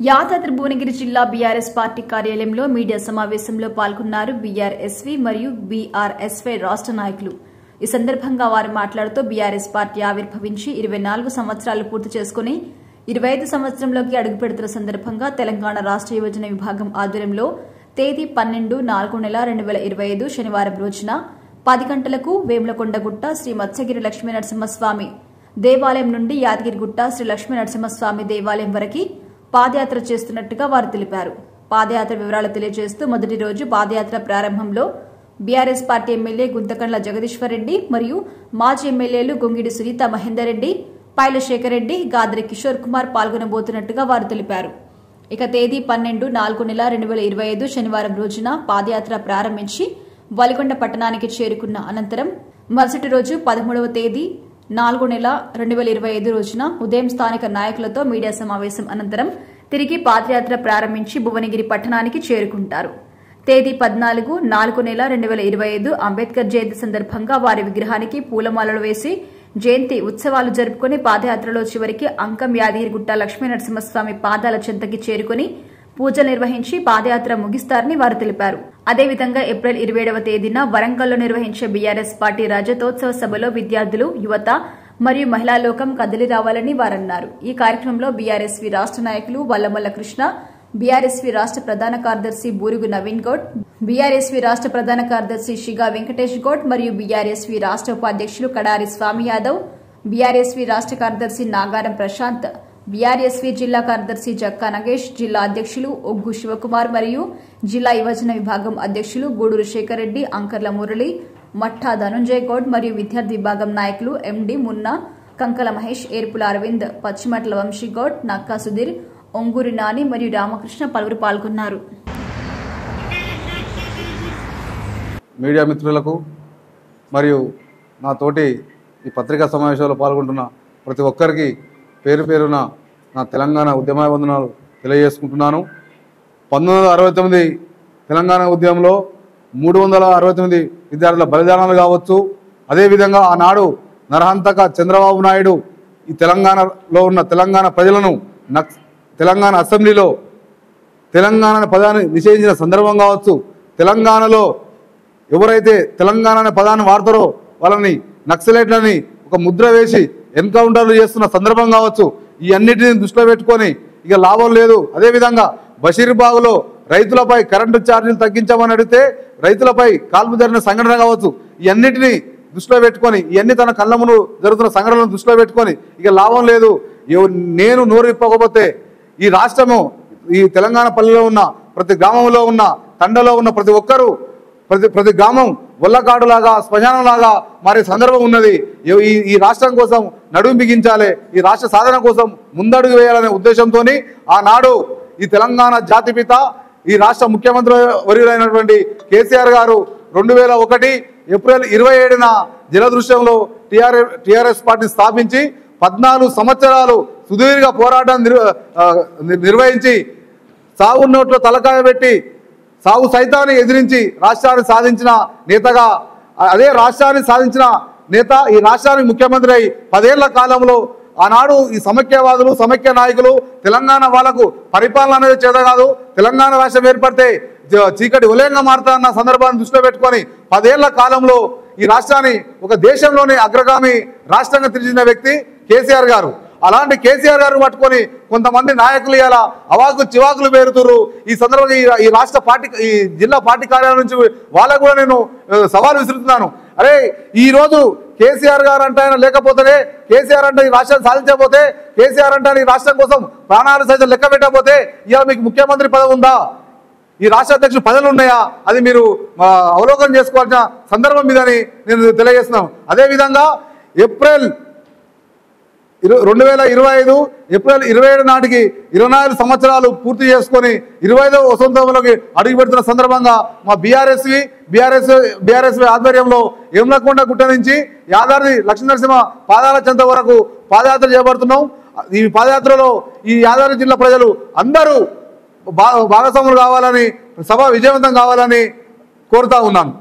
యాదాద్రి భువనగిరి జిల్లా BRS party కార్యాలయంలో media సమావేశంలో పాల్గొన్నారు బీఆర్ఎస్వీ మరియు బీఆర్ఎస్వై రాష్ట్ర నాయకులు. ఈ సందర్భంగా వారు మాట్లాడుతూ బీఆర్ఎస్ పార్టీ ఆవిర్భవించి 24 సంవత్సరాలు పూర్తి చేసుకుని 25 సంవత్సరంలోకి అడుగుపెడుతున్న సందర్భంగా తెలంగాణ రాష్ట్ర యువజన విభాగం ఆధ్వర్యంలో తేదీ 12/4/2025 శనివారం రోజున 10 గంటలకు వేములకొండగుట్ట శ్రీ మత్స్యగిరి లక్ష్మీ నరసింహస్వామి దేవాలయం నుండి యాదగిరిగుట్ట శ్రీ లక్ష్మీ నరసింహస్వామి దేవాలయం వరకు పాదయాత్ర చేస్తున్నట్టుగా వారు తెలిపారు. పాదయాత్ర వివరాలు తెలియజేస్తూ మొదటి రోజు పాదయాత్ర ప్రారంభంలో బీఆర్ఎస్ పార్టీ ఎమ్మెల్యే గుంతకండ్ల జగదీశ్వర్ రెడ్డి మరియు మాజీ ఎమ్మెల్యేలు గొంగిడి సునీత మహేందర్ రెడ్డి, పైల శేఖర్ రెడ్డి, గాద్రి కిషోర్ కుమార్ పాల్గొనబోతున్నట్టుగా వారు తెలిపారు. ఇక తేదీ 12/4/2025 శనివారం రోజున పాదయాత్ర ప్రారంభించి వలిగొండ పట్టణానికి చేరుకున్న అనంతరం మరుసటి రోజు 13వ తేదీ 4/2025 రోజున ఉదయం స్థానిక నాయకులతో మీడియా సమావేశం అనంతరం తిరిగి పాదయాత్ర ప్రారంభించి భువనగిరి పట్టణానికి చేరుకుంటారు. తేదీ 14/4/2025 అంబేద్కర్ జయంతి సందర్భంగా వారి విగ్రహానికి పూలమాలలు వేసి జయంతి ఉత్సవాలు జరుపుకుని పాదయాత్రలో చివరికి అంకం యాదగిరిగుట్ట లక్ష్మీ నరసింహస్వామి పాదాల చెంతకి చేరుకుని పూజలు నిర్వహించి పాదయాత్ర ముగిస్తారని వారు తెలిపారు. అదేవిధంగా ఏప్రిల్ 27వ తేదీన వరంగల్లో నిర్వహించే బీఆర్ఎస్ పార్టీ రజతోత్సవ సభలో విద్యార్థులు, యువత మరియు మహిళా లోకం కదిలి రావాలని వారన్నారు. ఈ కార్యక్రమంలో బీఆర్ఎస్వీ రాష్ట్ర నాయకులు వల్లమల్ల కృష్ణ, బీఆర్ఎస్వీ రాష్ట్ర ప్రధాన కార్యదర్శి బూరుగు నవీన్ గౌడ్, బీఆర్ఎస్వీ రాష్ట్ర ప్రధాన కార్యదర్శి షిగా వెంకటేష్ గౌడ్ మరియు బీఆర్ఎస్వీ రాష్ట్ర ఉపాధ్యక్షులు కడారి స్వామి యాదవ్, బీఆర్ఎస్వీ రాష్ట్ర కార్యదర్శి నాగారం ప్రశాంత్, బీఆర్ఎస్వీ జిల్లా కార్యదర్శి జక్కా నగేష్, జిల్లా అధ్యక్షులు ఒగ్గు శివకుమార్ మరియు జిల్లా యువజన విభాగం అధ్యక్షులు గూడూరు శేఖర్ రెడ్డి, అంకర్ల మురళి, మట్టా ధనుంజయ్ గౌడ్ మరియు విద్యార్థి విభాగం నాయకులు ఎండి మున్నా, కంకల మహేష్, ఏర్పుల అరవింద్, పచ్చిమట్ల వంశీగౌడ్, నక్కా సుధీర్, ఒంగూరి నాని మరియు రామకృష్ణ పలువురు పాల్గొన్నారు. మీడియా మిత్రులకు మరియు నా తోటి ఈ పత్రికా సమావేశంలో పాల్గొంటున్న ప్రతి ఒక్కరికి పేరు పేరున నా తెలంగాణ ఉద్యమాభివందనాలు తెలియజేసుకుంటున్నాను. 1969 తెలంగాణ ఉద్యమంలో 369 విద్యార్థుల బలిదానాలు కావచ్చు. అదేవిధంగా ఆనాడు నరహంతక చంద్రబాబు నాయుడు ఈ తెలంగాణలో ఉన్న తెలంగాణ ప్రజలను తెలంగాణ అసెంబ్లీలో తెలంగాణ అనే పదాన్ని నిషేధించిన సందర్భం కావచ్చు. తెలంగాణలో ఎవరైతే తెలంగాణ అనే పదాన్ని వాడతారో వాళ్ళని నక్సలైట్లని ఒక ముద్ర వేసి ఎన్కౌంటర్లు చేస్తున్న సందర్భం కావచ్చు. ఈ అన్నిటిని దృష్టిలో పెట్టుకొని ఇక లాభం లేదు. అదేవిధంగా బషీర్బాగులో రైతులపై కరెంటు ఛార్జీలు తగ్గించామని అడిగితే రైతులపై కాల్పు జరిగిన సంఘటన కావచ్చు. ఈ అన్నిటిని దృష్టిలో పెట్టుకొని ఇవన్నీ తన కళ్ళ ముందు జరుగుతున్న సంఘటనలను దృష్టిలో పెట్టుకొని ఇక లాభం లేదు, నేను నోరు ఇప్పకపోతే ఈ రాష్ట్రము ఈ తెలంగాణ పల్లెలో ఉన్న ప్రతి గ్రామంలో ఉన్న తండలో ఉన్న ప్రతి ఒక్కరూ ప్రతి గ్రామం వల్లకాడులాగా శ్మశానంలాగా మారే సందర్భం ఉన్నది. ఈ రాష్ట్రం కోసం నడుము బిగించాలి, ఈ రాష్ట్ర సాధన కోసం ముందడుగు వేయాలనే ఉద్దేశంతో ఆనాడు ఈ తెలంగాణ జాతిపిత ఈ రాష్ట్ర ముఖ్యమంత్రి వర్యులైనటువంటి కేసీఆర్ గారు 2001 ఏప్రిల్ 27న జలదృశ్యంలో టీఆర్ఎస్ పార్టీని స్థాపించి 14 సంవత్సరాలు సుదీర్ఘ పోరాటం నిర్వహించి సాగు నోట్లో తలకాయ పెట్టి సాగు సైతాన్ని ఎదిరించి రాష్ట్రాన్ని సాధించిన నేతగా, అదే రాష్ట్రాన్ని సాధించిన నేత ఈ రాష్ట్రానికి ముఖ్యమంత్రి అయి 10 ఏళ్ల కాలంలో ఆనాడు ఈ సమైక్యవాదులు, సమైక్య నాయకులు తెలంగాణ వాళ్లకు పరిపాలన అనేది చేత కాదు, తెలంగాణ రాష్ట్రం ఏర్పడితే చీకటి ఉలయంగా మారుతారన్న సందర్భాన్ని దృష్టిలో పెట్టుకొని 10 ఏళ్ల కాలంలో ఈ రాష్ట్రాన్ని ఒక దేశంలోని అగ్రగామి రాష్ట్రంగా తీర్చిన వ్యక్తి కేసీఆర్ గారు. అలాంటి కేసీఆర్ గారు పట్టుకొని కొంతమంది నాయకులు ఇలా అవాకు చివాకులు పేరుతురు. ఈ సందర్భంగా ఈ రాష్ట్ర పార్టీ ఈ జిల్లా పార్టీ కార్యాలయం నుంచి వాళ్ళకు కూడా నేను సవాల్ విసురుతున్నాను. అరే ఈరోజు కేసీఆర్ గారు అంటే ఆయన లేకపోతే, కేసీఆర్ అంటే ఈ రాష్ట్రాన్ని సాధించకపోతే, కేసీఆర్ అంటే ఈ రాష్ట్రం కోసం ప్రాణాలు సైతం లెక్క పెట్టకపోతే ఇవాళ మీకు ముఖ్యమంత్రి పదవి ఉందా? ఈ రాష్ట్ర అధ్యక్షుడు పదవులు ఉన్నాయా? అది మీరు అవలోకనం చేసుకోవాల్సిన సందర్భం మీదని నేను తెలియజేస్తున్నాను. అదేవిధంగా ఏప్రిల్ 2025 ఏప్రిల్ 27 నాటికి 24 సంవత్సరాలు పూర్తి చేసుకొని 25వ వసంతంలోకి అడుగు పెడుతున్న సందర్భంగా మా బీఆర్ఎస్వీ ఆధ్వర్యంలో వేములకొండ గుట్ట నుంచి యాదాద్రి లక్ష్మీ నరసింహ పాదాల చెంత వరకు పాదయాత్ర చేపడుతున్నాం. ఈ పాదయాత్రలో ఈ యాదాద్రి జిల్లా ప్రజలు అందరూ భాగస్వాములు కావాలని, సభ విజయవంతం కావాలని కోరుతా ఉన్నాను.